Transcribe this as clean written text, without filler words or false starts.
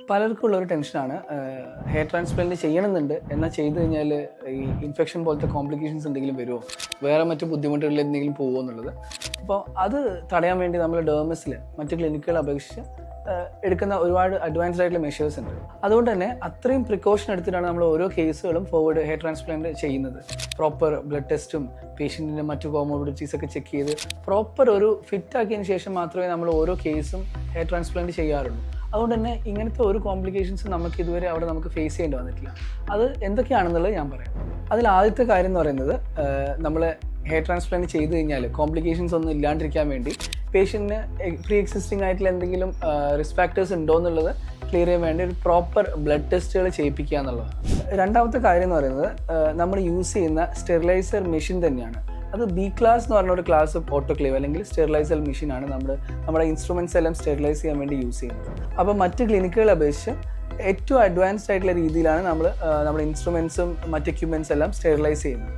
പലർക്കും ഉള്ളൊരു ടെൻഷനാണ് ഹെയർ ട്രാൻസ്പ്ലാന്റ് ചെയ്യണമെന്നുണ്ട്, എന്നാൽ ചെയ്ത് കഴിഞ്ഞാൽ ഈ ഇൻഫെക്ഷൻ പോലത്തെ കോംപ്ലിക്കേഷൻസ് എന്തെങ്കിലും വരുമോ, വേറെ മറ്റു ബുദ്ധിമുട്ടുകളിൽ എന്തെങ്കിലും പോകുമോ എന്നുള്ളത്. അപ്പോൾ അത് തടയാൻ വേണ്ടി നമ്മൾ ഡെർമസിൽ മറ്റ് ക്ലിനിക്കുകളെ അപേക്ഷിച്ച് എടുക്കുന്ന ഒരുപാട് അഡ്വാൻസ്ഡ് ആയിട്ടുള്ള മെഷേഴ്സ് ഉണ്ട്. അതുകൊണ്ട് തന്നെ അത്രയും പ്രിക്കോഷൻ എടുത്തിട്ടാണ് നമ്മൾ ഓരോ കേസുകളും ഫോർവേഡ് ഹെയർ ട്രാൻസ്പ്ലാന്റ് ചെയ്യുന്നത്. പ്രോപ്പർ ബ്ലഡ് ടെസ്റ്റും പേഷ്യൻറ്റിൻ്റെ മറ്റു കോമോർബിഡിറ്റീസ് ഒക്കെ ചെക്ക് ചെയ്ത് പ്രോപ്പർ ഒരു ഫിറ്റ് ആക്കിയതിന് ശേഷം മാത്രമേ നമ്മൾ ഓരോ കേസും ഹെയർ ട്രാൻസ്പ്ലാന്റ് ചെയ്യാറുള്ളൂ. അതുകൊണ്ട് തന്നെ ഇങ്ങനത്തെ ഒരു കോംപ്ലിക്കേഷൻസ് നമുക്ക് ഇതുവരെ അവിടെ നമുക്ക് ഫേസ് ചെയ്യേണ്ടി വന്നിട്ടില്ല. അത് എന്തൊക്കെയാണെന്നുള്ളത് ഞാൻ പറയാം. അതിൽ ആദ്യത്തെ കാര്യം എന്ന് പറയുന്നത്, നമ്മൾ ഹെയർ ട്രാൻസ്പ്ലാന്റ് ചെയ്ത് കഴിഞ്ഞാൽ കോംപ്ലിക്കേഷൻസ് ഒന്നും ഇല്ലാണ്ടിരിക്കാൻ വേണ്ടി പേഷ്യൻറ്റിന് പ്രീ എക്സിസ്റ്റിംഗ് ആയിട്ടുള്ള എന്തെങ്കിലും റിസ്ക് ഫാക്ടേഴ്സ് ഉണ്ടോ എന്നുള്ളത് ക്ലിയർ ചെയ്യാൻ വേണ്ടി ഒരു പ്രോപ്പർ ബ്ലഡ് ടെസ്റ്റുകൾ ചെയ്യിപ്പിക്കുക എന്നുള്ളതാണ്. രണ്ടാമത്തെ കാര്യം എന്ന് പറയുന്നത്, നമ്മൾ യൂസ് ചെയ്യുന്ന സ്റ്റെറിലൈസർ മെഷീൻ തന്നെയാണ്. അത് ബി ക്ലാസ് എന്ന് പറഞ്ഞ ഒരു ക്ലാസ് ഓട്ടോക്ലേവ് അല്ലെങ്കിൽ സ്റ്റെറിലൈസർ മെഷീനാണ് നമ്മുടെ ഇൻസ്ട്രുമെൻറ്റ്സ് എല്ലാം സ്റ്റെറിലൈസ് ചെയ്യാൻ വേണ്ടി യൂസ് ചെയ്യുന്നത്. അപ്പോൾ മറ്റ് ക്ലിനിക്കുകളെ അപേക്ഷിച്ച് ഏറ്റവും അഡ്വാൻസ്ഡ് ആയിട്ടുള്ള രീതിയിലാണ് നമ്മൾ നമ്മുടെ ഇൻസ്ട്രുമെൻറ്റ്സും മറ്റ് എക്യുപ്മെൻറ്റ്സ് എല്ലാം സ്റ്റെറിലൈസ് ചെയ്യുന്നത്.